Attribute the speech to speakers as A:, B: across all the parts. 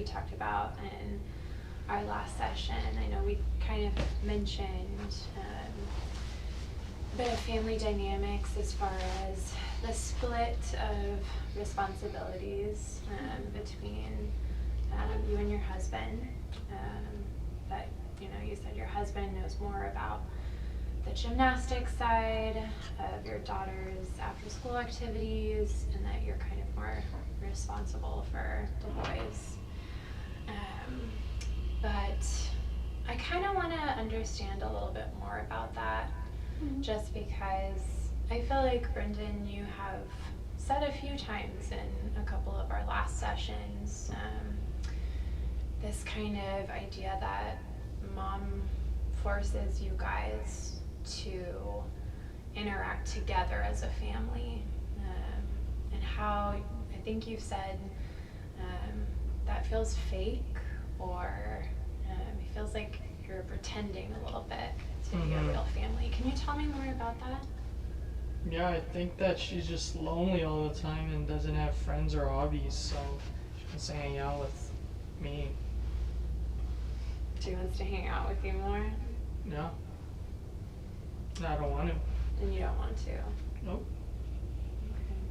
A: talked about in our last session. I know we kind of mentioned a bit of family dynamics as far as the split of responsibilities between you and your husband. That, you know, you said your husband knows more about the gymnastics side of your daughter's after school activities, and that you're kind of more responsible for the boys. But I kind of want to understand a little bit more about that, just because I feel like, Brendan, you have said a few times in a couple of our last sessions this kind of idea that mom forces you guys to interact together as a family, and how I think you've said that feels fake, or it feels like you're pretending a little bit to be a real family. Can you tell me more about that?
B: Yeah, I think that she's just lonely all the time and doesn't have friends or hobbies, so she wants to hang out with me.
A: She wants to hang out with you more?
B: Yeah. No, I don't want to.
A: And you don't want to?
B: Nope.
A: Okay.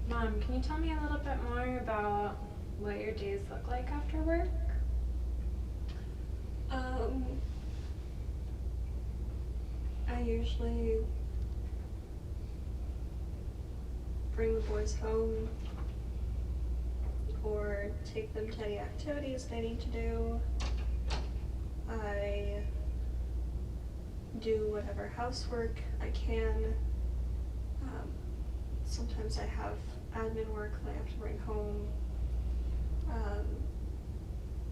A: Mom, can you tell me a little bit more about what your days look like after work?
C: I usually bring the boys home or take them to any activities they need to do. I do whatever housework I can. Sometimes I have admin work that I have to bring home.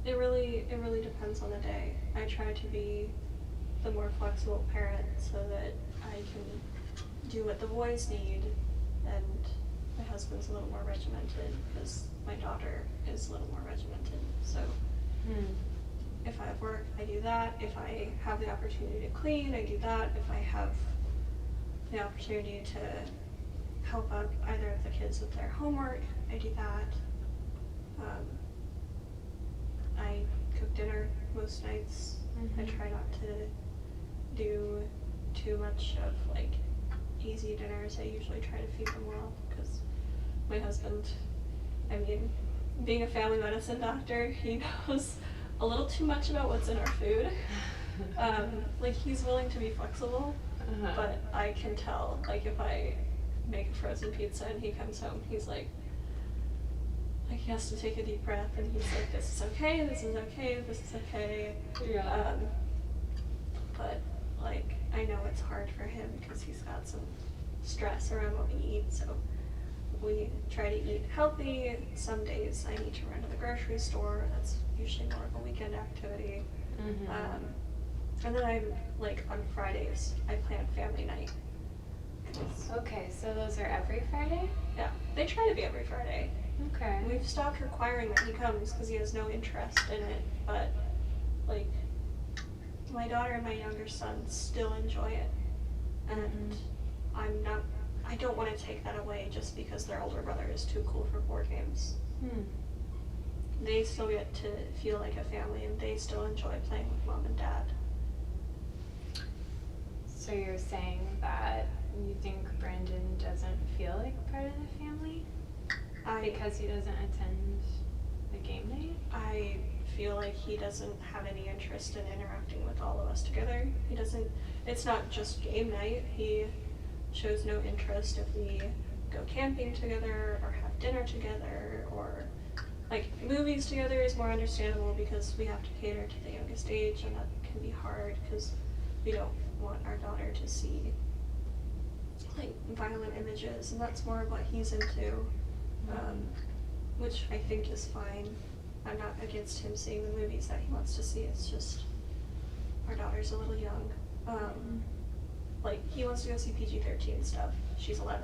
C: It really depends on the day. I try to be the more flexible parent so that I can do what the boys need, and my husband's a little more regimented because my daughter is a little more regimented. So if I have work, I do that. If I have the opportunity to clean, I do that. If I have the opportunity to help out either of the kids with their homework, I do that. I cook dinner most nights. I try not to do too much of like easy dinners. I usually try to feed them well because my husband, I mean, being a family medicine doctor, he knows a little too much about what's in our food. Like, he's willing to be flexible, but I can tell, like, if I make a frozen pizza and he comes home, he's like he has to take a deep breath, and he's like, this is okay, this is okay, this is okay.
A: Yeah.
C: But like, I know it's hard for him because he's got some stress around what we eat, so we try to eat healthy. Some days I need to run to the grocery store. That's usually more of a weekend activity. And then I'm like, on Fridays I plan family night.
A: Okay, so those are every Friday?
C: Yeah, they try to be every Friday.
A: Okay.
C: We've stopped requiring that he comes because he has no interest in it, but like, my daughter and my younger son still enjoy it, and I don't want to take that away just because their older brother is too cool for board games. They still get to feel like a family, and they still enjoy playing with mom and dad.
A: So you're saying that you think Brandon doesn't feel like part of the family because he doesn't attend the game night?
C: I feel like he doesn't have any interest in interacting with all of us together. He doesn't, it's not just game night. He shows no interest if we go camping together or have dinner together, or like movies together is more understandable because we have to cater to the youngest age, and that can be hard because we don't want our daughter to see like violent images, and that's more of what he's into, which I think is fine. I'm not against him seeing the movies that he wants to see. It's just our daughter's a little young. Like, he wants to go see PG-13 stuff. She's 11.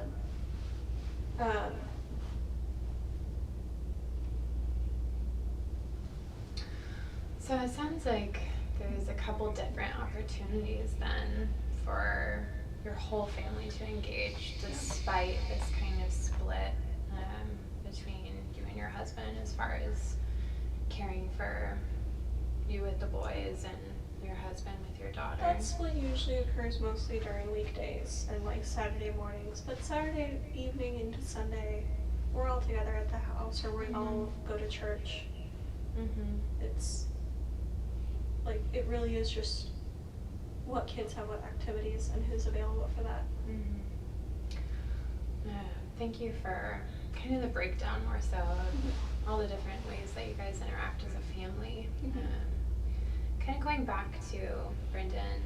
A: So it sounds like there's a couple different opportunities then for your whole family to engage, despite this kind of split between as far as caring for you with the boys and your husband with your daughter?
C: That's what usually occurs mostly during weekdays and like Saturday mornings. But Saturday evening into Sunday, we're all together at the house, or we all go to church. It's like, it really is just what kids have, what activities, and who's available for that.
A: Thank you for kind of the breakdown more so of all the different ways that you guys interact as a family. Kind of going back to Brendan,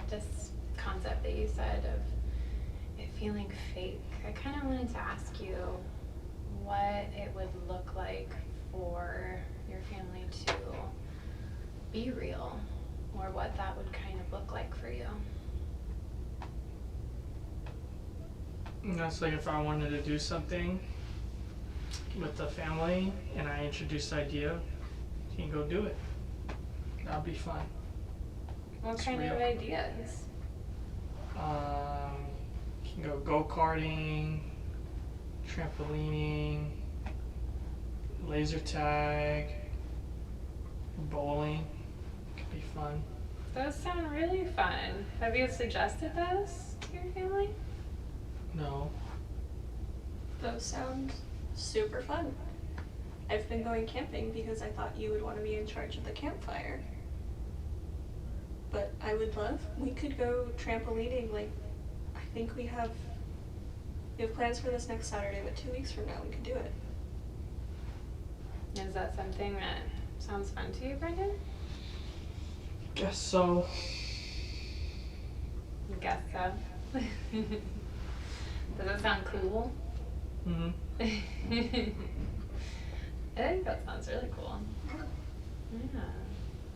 A: this concept that you said of it feeling fake, I kind of wanted to ask you what it would look like for your family to be real, or what that would kind of look like for you.
B: And that's like if I wanted to do something with the family and I introduced the idea, you can go do it. That'd be fun.
A: What
B: It's
A: kind
B: real.
A: of ideas?
B: You can go go-karting, trampolining, laser tag, bowling. Could be fun.
A: Those sound really fun. Have you suggested those to your family?
B: No.
C: Those sound super fun. I've been going camping because I thought you would want to be in charge of the campfire. But I would love, we could go trampolining, like, I think we have plans for this next Saturday, but 2 weeks from now we could do it.
A: Is that something that sounds fun to you, Brendan?
B: Guess so.
A: I guess so. Does that sound cool?
B: Mm-hmm.
A: I think that sounds really cool. Yeah.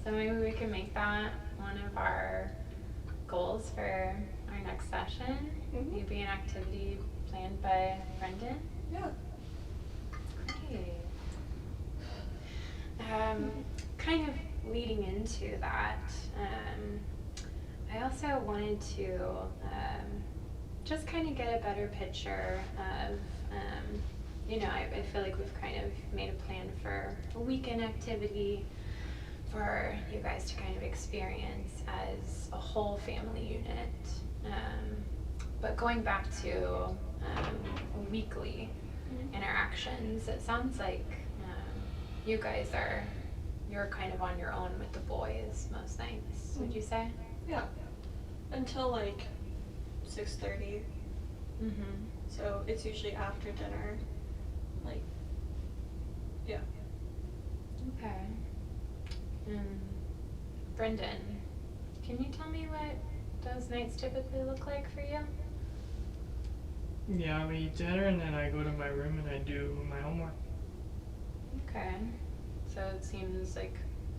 A: So maybe we can make that one of our goals for our next session. Maybe an activity planned by Brendan.
C: Yeah.
A: Great. Kind of leading into that, I also wanted to just kind of get a better picture of, I feel like we've kind of made a plan for a weekend activity for you guys to kind of experience as a whole family unit. But going back to weekly interactions, it sounds like you guys you're kind of on your own with the boys most nights, would you say?
C: Yeah. Until like 6:30. So it's usually after dinner. Like, yeah.
A: Okay. Brendan, can you tell me what those nights typically look like for you?
B: Yeah, we eat dinner and then I go to my room and I do my homework.
A: Okay. So it seems like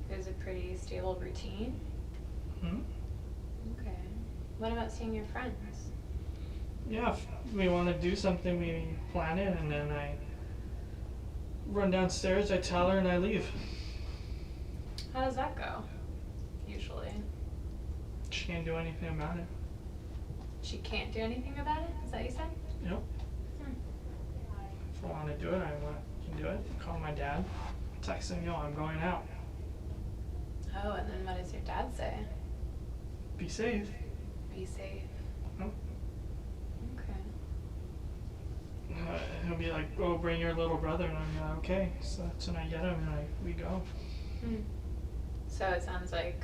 A: there's a pretty stable routine. Okay. What about seeing your friends?
B: Yeah, if we want to do something, we plan it and then I run downstairs, I tell her and I leave.
A: How does that go, usually?
B: She can't do anything about it.
A: She can't do anything about it? Is that what you said?
B: Yep. If I want to do it, I can do it. Call my dad, text him, yo, I'm going out.
A: Oh, and then what does your dad say?
B: Be safe.
A: Be safe.
B: Yep.
A: Okay.
B: He'll be like, go bring your little brother, and I'm like, okay. So that's when I get him and we go.
A: So it sounds like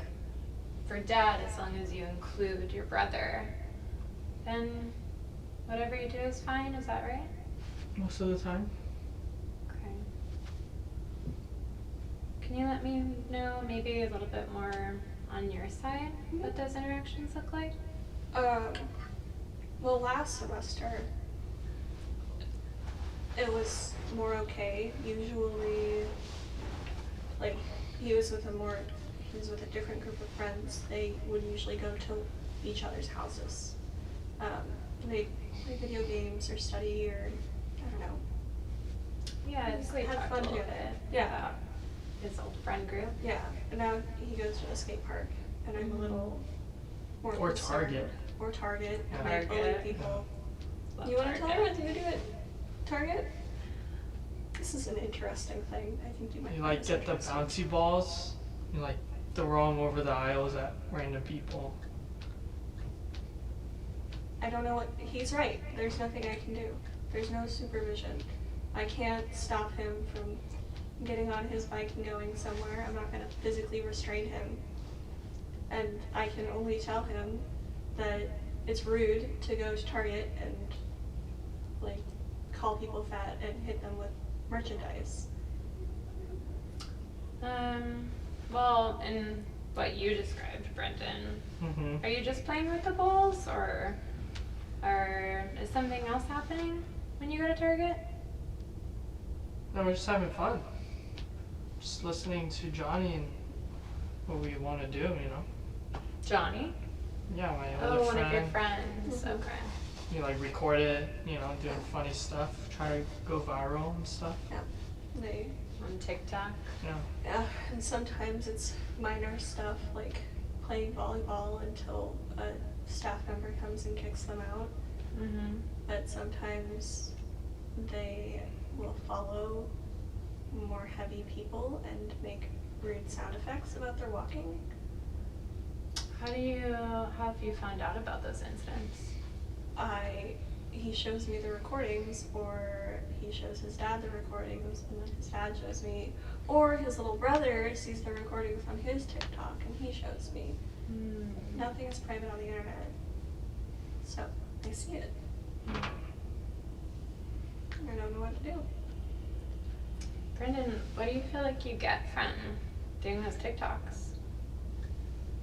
A: for Dad, as long as you include your brother, then whatever you do is fine, is that right?
B: Most of the time.
A: Okay. Can you let me know maybe a little bit more on your side what those interactions look like?
C: Well, last semester it was more okay. Usually, like, he was with a different group of friends. They would usually go to each other's houses. They play video games or study or, I don't know.
A: Yeah, I think we
C: Had
A: talked
C: fun
A: a little
C: together.
A: bit about his old friend group.
C: Yeah, and now he goes to a skate park, and I'm a little more
B: Or
C: concerned.
B: Target.
C: Or Target.
B: Yeah.
C: Might bully
A: Target.
C: people.
A: Love
C: You want to tell her
A: Target.
C: what to do at Target? this is an interesting thing. I think you might
B: You
C: find
B: like
C: this
B: get the
C: interesting."
B: bouncy balls, you like throw them over the aisles at random people.
C: I don't know what, he's right. There's nothing I can do. There's no supervision. I can't stop him from getting on his bike and going somewhere. I'm not going to physically restrain him. And I can only tell him that it's rude to go to Target and, like, call people fat and hit them with merchandise.
A: Well, in what you described, Brendan,
B: Mm-hmm.
A: are you just playing with the balls, or is something else happening when you go to Target?
B: No, we're just having fun. Just listening to Johnny and what we want to do, you know?
A: Johnny?
B: Yeah, my
A: Oh,
B: other
A: one of your
B: friend.
A: friends.
C: Mhm.
A: Okay.
B: You like record it, you know, doing funny stuff, try to go viral and stuff.
C: They,
A: On TikTok.
B: Yeah.
C: yeah, and sometimes it's minor stuff like playing volleyball until a staff member comes and kicks them out.
A: Mm-hmm.
C: But sometimes they will follow more heavy people and make weird sound effects about their walking.
A: How have you found out about those incidents?
C: He shows me the recordings, or he shows his dad the recordings, and then his dad shows me, or his little brother sees the recordings on his TikTok and he shows me. Nothing is private on the internet, so I see it. I don't know what to do.
A: Brendan, what do you feel like you get from doing those TikToks?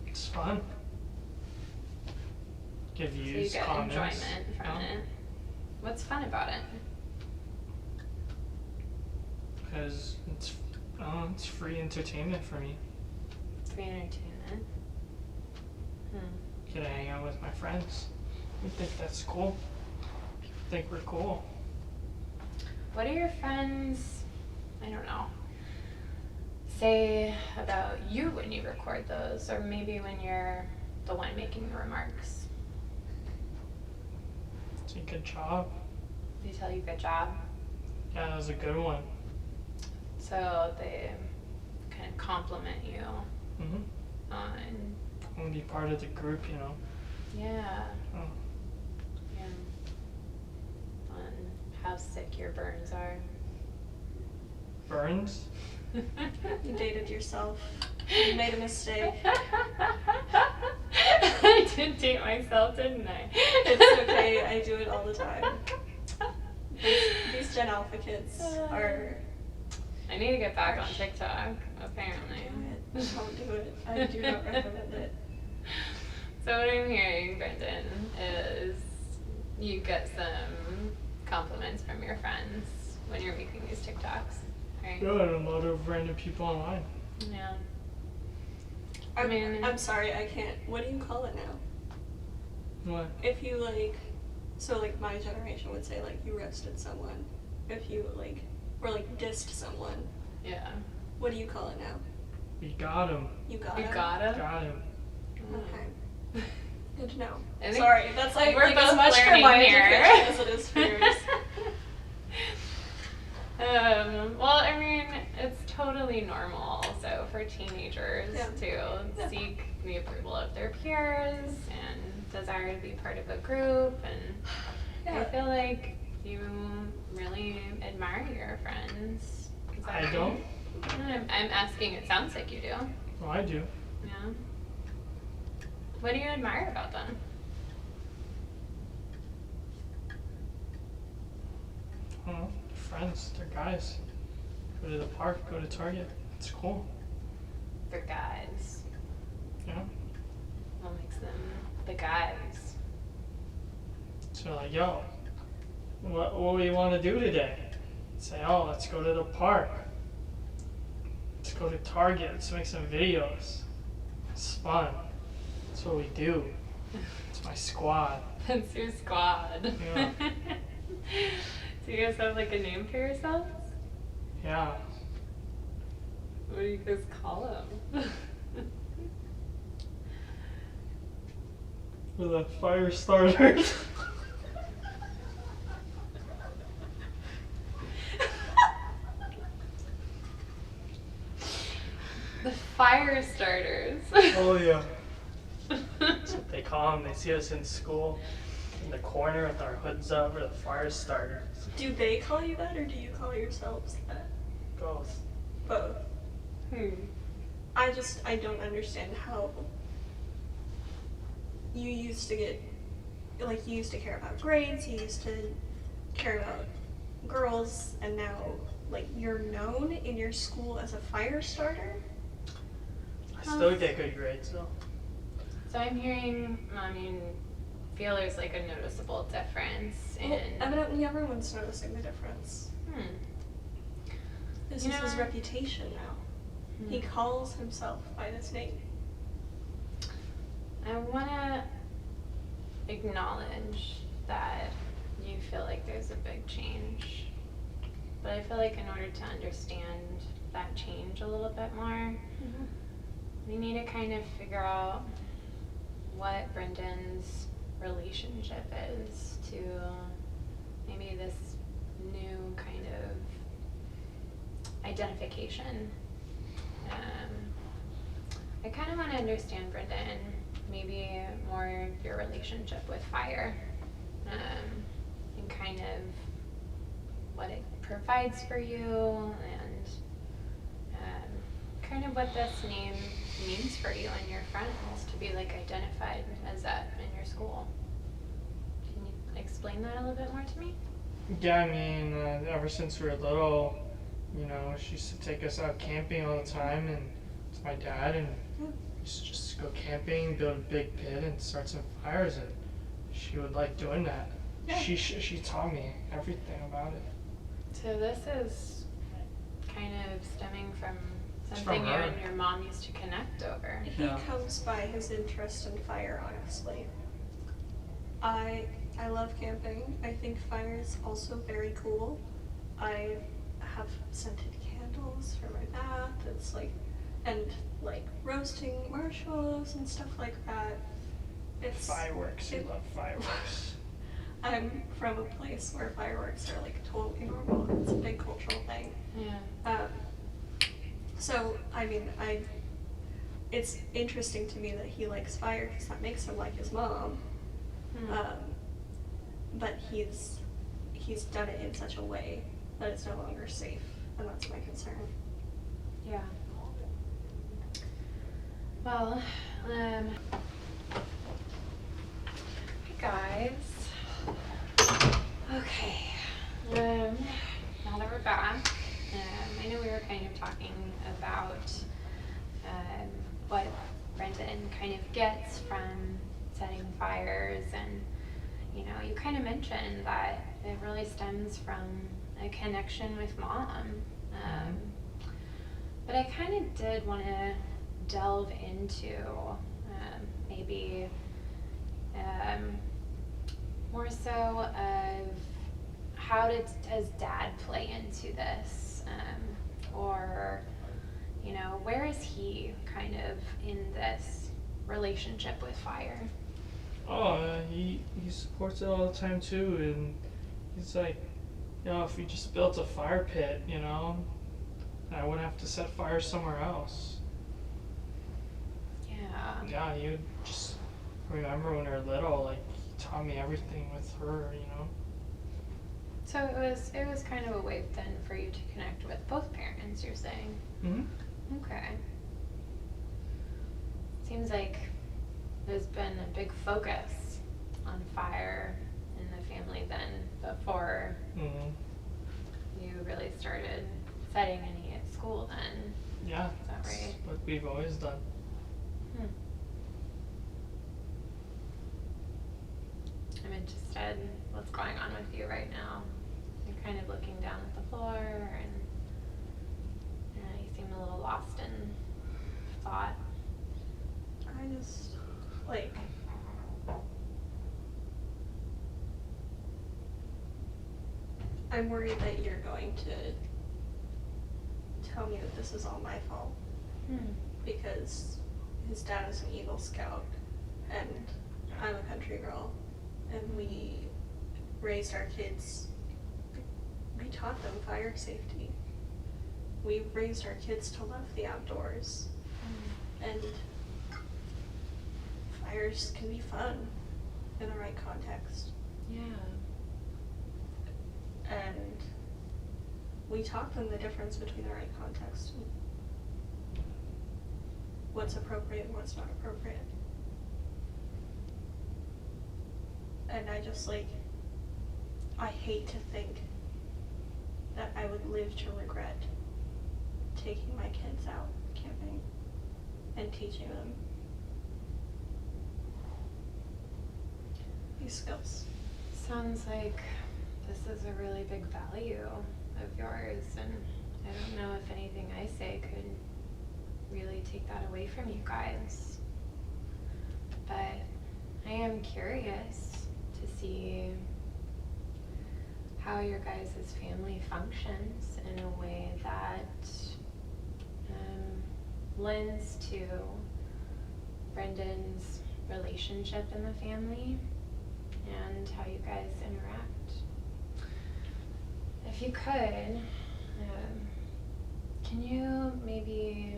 B: It's fun. Give
A: So you
B: views,
A: get
B: comments.
A: enjoyment from
B: Yeah.
A: it. What's fun about it?
B: Because it's free entertainment for me.
A: Free entertainment.
B: Get to hang out with my friends. We think that's cool. People think we're cool.
A: What do your friends, I don't know, say about you when you record those, or maybe when you're the one making the remarks?
B: It's a good job.
A: They tell you good job,
B: Yeah, that was a good one.
A: so they kind of compliment you
B: Mm-hmm.
A: on,
B: I want to be part of the group, you know.
A: yeah,
B: Oh.
A: on how sick your burns are.
B: Burns?
C: You dated yourself. You made a mistake.
A: I did date myself, didn't I?
C: It's okay, I do it all the time. These Gen Alpha kids are...
A: I need to get back on TikTok, apparently.
C: Don't do it. I do not recommend it.
A: So what I'm hearing, Brendan, is you get some compliments from your friends when you're making these TikToks, right?
B: Yeah, and a lot of random people online.
A: Yeah.
C: I'm sorry, I can't. What do you call it now?
B: What?
C: If you like, so like my generation would say like you roasted someone. If you like, or like dissed someone.
A: Yeah.
C: What do you call it now?
B: We got him.
C: You got
A: You
C: it?
A: gotta?
B: Got him.
C: Okay. Good to know.
A: I think
C: Sorry, that's like
A: we're
C: as
A: both
C: much for
A: learning
C: my
A: here.
C: education as it is for yours.
A: Well, I mean, it's totally normal also for teenagers to seek the approval of their peers and desire to be part of a group, and I feel like you really admire your friends. Is that
B: I
A: right?
B: don't.
A: I'm asking, it sounds like you do.
B: Well, I do.
A: Yeah. What do you admire about them?
B: I don't know. They're friends. They're guys. Go to the park. Go to Target. It's cool.
A: They're guys.
B: Yeah.
A: What makes them the guys?
B: So like, yo, what do you want to do today? Say, oh, let's go to the park. Let's go to Target. Let's make some videos. It's fun. That's what we do. It's my squad.
A: That's your squad.
B: Yeah.
A: Do you guys have like a name for yourselves?
B: Yeah.
A: What do you guys call them?
B: We're the fire starters.
A: fire starters.
B: Oh yeah. That's what they call them. They see us in school in the corner with our hoods up, or the fire starters.
C: Do they call you that, or do you call yourselves that?
B: Both.
C: Both. I don't understand how you used to get, like, you used to care about grades, you used to care about girls, and now, like, you're known in your school as a fire starter?
B: I still get good grades though.
A: So I'm hearing, feel there's like a noticeable difference in.
C: Well, evidently everyone's noticing the difference. This
A: You
C: is his
A: know-
C: reputation now. He calls himself by this name.
A: I want to acknowledge that you feel like there's a big change. But I feel like in order to understand that change a little bit more, we need to kind of figure out what Brendan's relationship is to maybe this new kind of identification. I kind of want to understand, Brendan, maybe more your relationship with fire, and kind of what it provides for you, and kind of what this name means for you and your friends to be like identified as that in your school. Can you explain that a little bit more to me?
B: Yeah, I mean, ever since we were little, you know, she used to take us out camping all the time, and it's my dad, and we used to just go camping, build a big pit, and start some fires, and she would like doing that.
C: Yeah.
B: She taught me everything about it.
A: So this is kind of stemming from
B: It's
A: something
B: from
A: you
B: her.
A: and your mom used to connect over.
C: He
B: Yeah.
C: comes by his interest in fire, honestly. I love camping. I think fire is also very cool. I have scented candles for my bath. It's like, and like roasting marshmallows and stuff like that. It's
B: Fireworks, you
C: it-
B: love fireworks.
C: I'm from a place where fireworks are like totally normal. It's a big cultural thing.
A: Yeah.
C: So, I mean, it's interesting to me that he likes fire because that makes him like his mom. But he's done it in such a way that it's no longer safe, and that's my concern.
A: Yeah. Well, hey guys. Okay. Now that we're back, I know we were kind of talking about what Brendan kind of gets from setting fires, and you know, you kind of mentioned that it really stems from a connection with mom. But I kind of did want to delve into maybe more so of how does Dad play into this, or you know, where is he kind of in this relationship with fire?
B: Oh, he supports it all the time too, and he's like, you know, if we just built a fire pit, you know, I wouldn't have to set fire somewhere else.
A: Yeah.
B: Yeah, you just remember when we were little, like, he taught me everything with her, you know.
A: So it was kind of a way then for you to connect with both parents, you're saying?
B: Mm-hmm.
A: Okay. Seems like there's been a big focus on fire in the family then before
B: Mm-hmm.
A: you really started setting any at school then.
B: Yeah,
A: Is that
B: that's
A: right?
B: what we've always done.
A: I'm interested in what's going on with you right now. You're kind of looking down at the floor, and you seem a little lost in thought.
C: I just, like, I'm worried that you're going to tell me that this is all my fault, because his dad is an Eagle Scout, and I'm a country girl, and we raised our kids, we taught them fire safety. We raised our kids to love the outdoors, And fires can be fun in the right context.
A: Yeah.
C: And we taught them the difference between the right context and what's appropriate and what's not appropriate. And I just I hate to think that I would live to regret taking my kids out camping and teaching them these skills.
A: Sounds like this is a really big value of yours, and I don't know if anything I say could really take that away from you guys. But I am curious to see how your guys' family functions in a way that lends to Brendan's relationship in the family and how you guys interact. If you could, can you maybe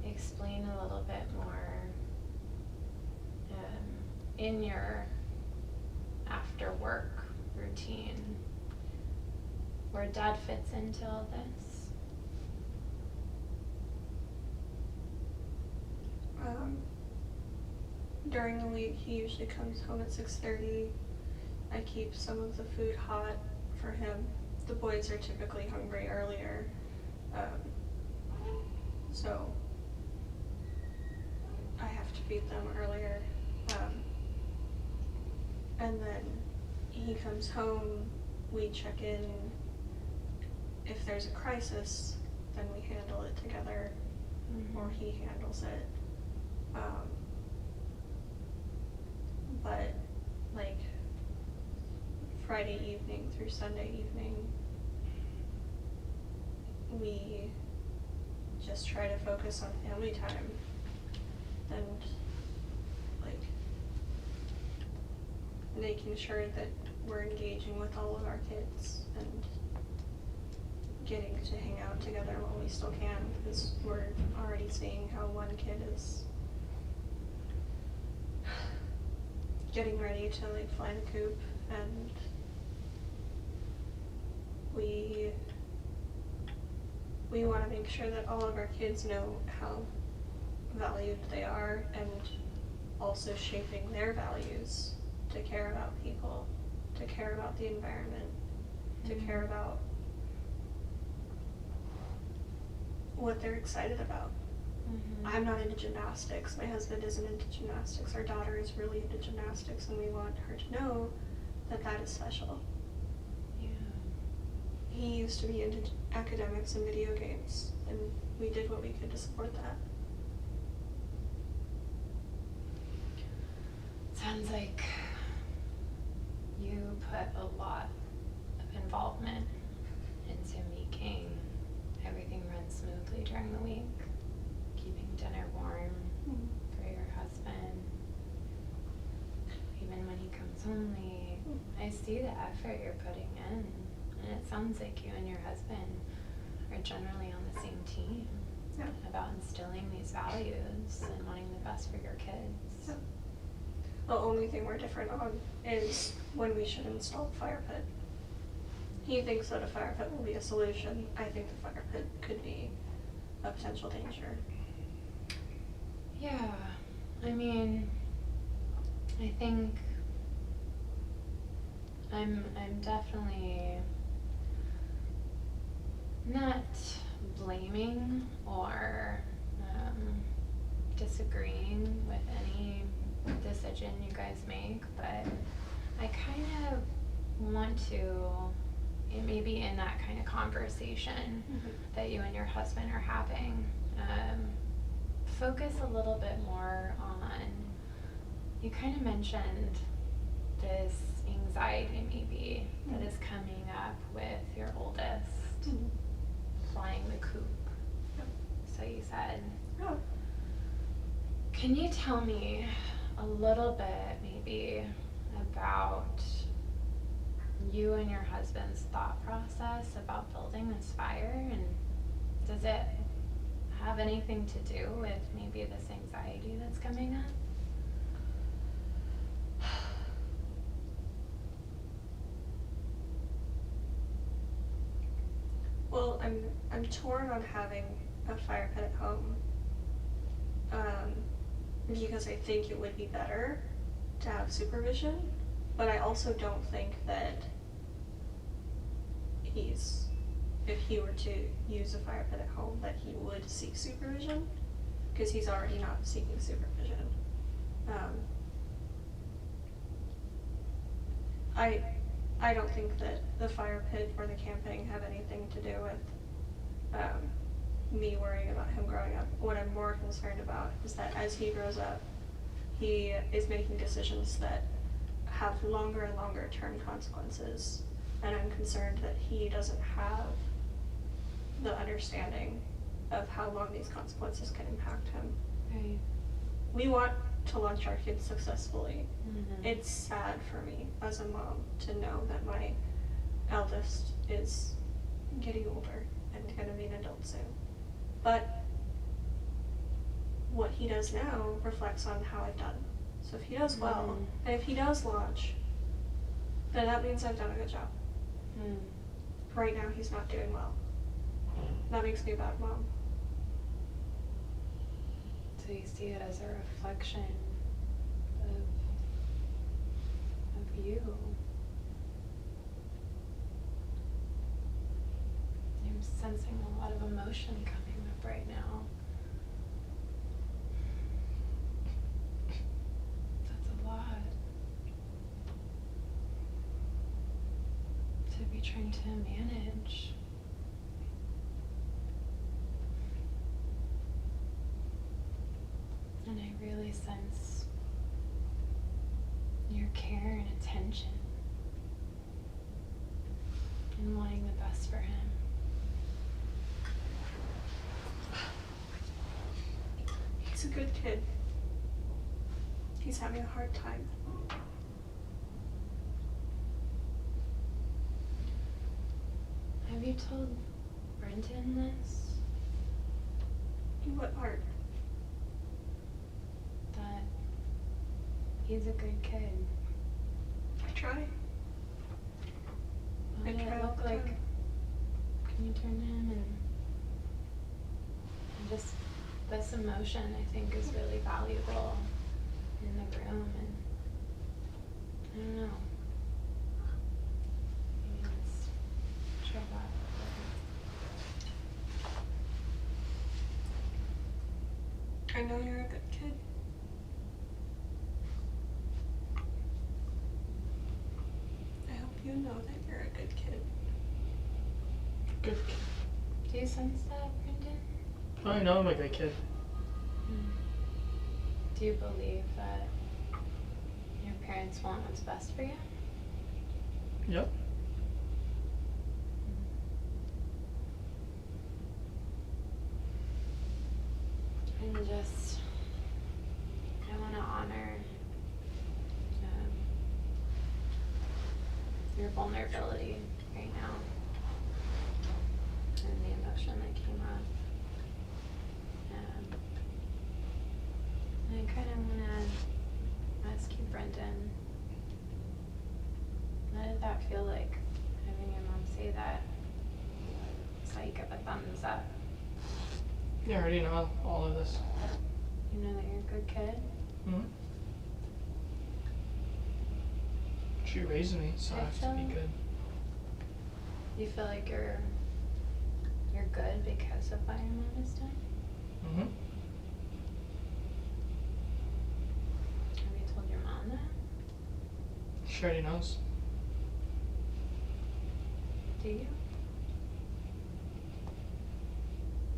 A: explain a little bit more in your after work routine where Dad fits into all this?
C: During the week, he usually comes home at 6:30. I keep some of the food hot for him. The boys are typically hungry earlier, so I have to feed them earlier. And then he comes home, we check in. If there's a crisis, then we handle it together, or he handles it. But Friday evening through Sunday evening, we just try to focus on family time and making sure that we're engaging with all of our kids and getting to hang out together when we still can, because we're already seeing how one kid is getting ready to fly the coop, and we want to make sure that all of our kids know how valued they are, and also shaping their values to care about people, to care about the environment, to care about what they're excited about. I'm not into gymnastics. My husband isn't into gymnastics. Our daughter is really into gymnastics, and we want her to know that that is special.
A: Yeah.
C: He used to be into academics and video games, and we did what we could to support that.
A: Sounds like you put a lot of involvement into making everything run smoothly during the week, keeping dinner warm for your husband. Even when he comes home late, I see the effort you're putting in, and it sounds like you and your husband are generally on the same team about instilling these values and wanting the best for your kids.
C: Yeah. The only thing we're different on is when we should install the fire pit. He thinks that a fire pit will be a solution. I think the fire pit could be a potential danger.
A: Yeah, I mean, I think I'm definitely not blaming or disagreeing with any decision you guys make, but I kind of want to, maybe in that kind of conversation that you and your husband are having, focus a little bit more on, you kind of mentioned this anxiety maybe that is coming up with your oldest flying the coop. So you said, can you tell me a little bit maybe about you and your husband's thought process about building this fire, and does it have anything to do with maybe this anxiety that's coming up?
C: Well, I'm torn on having a fire pit at home. Because I think it would be better to have supervision, but I also don't think that if he were to use a fire pit at home, that he would seek supervision, because he's already not seeking supervision. I don't think that the fire pit or the camping have anything to do with me worrying about him growing up. What I'm more concerned about is that as he grows up, he is making decisions that have longer and longer term consequences, and I'm concerned that he doesn't have the understanding of how long these consequences can impact him.
A: Right.
C: We want to launch our kids successfully.
A: Mm-hmm.
C: It's sad for me as a mom to know that my eldest is getting older and going to be an adult soon. But what he does now reflects on how I've done. So if he does well, and if he does launch, then that means I've done a good job.
A: Mm.
C: Right now he's not doing well. That makes me a bad mom.
A: So you see it as a reflection of you. I'm sensing a lot of emotion coming up right now. That's a lot to be trying to manage. And I really sense your care and attention and wanting the best for him.
C: He's a good kid. He's having a hard time.
A: Have you told Brenton this?
C: In what part?
A: That he's a good kid?
C: I try.
A: What did it look like? Can you turn to him and just this emotion I think is really valuable in the room, and I don't know. Maybe let's try that.
C: I know you're a good kid. I hope you know that you're a good kid.
B: Good.
A: Do you sense that, Brendan?
B: I know I'm a good kid.
A: Do you believe that your parents want what's best for you?
B: Yep.
A: And just, I want to honor your vulnerability right now and the emotion that came up. And I kind of want to ask you, Brendan, what did that feel like, having your mom say that? Saw you give a thumbs up.
B: You already know all of this.
A: You know that you're a good kid?
B: Hmm. She raised me, so I have to be good.
A: You feel like you're good because of what your mom has done?
B: Mm-hmm.
A: Have you told your mom that?
B: She already knows.
A: Do you?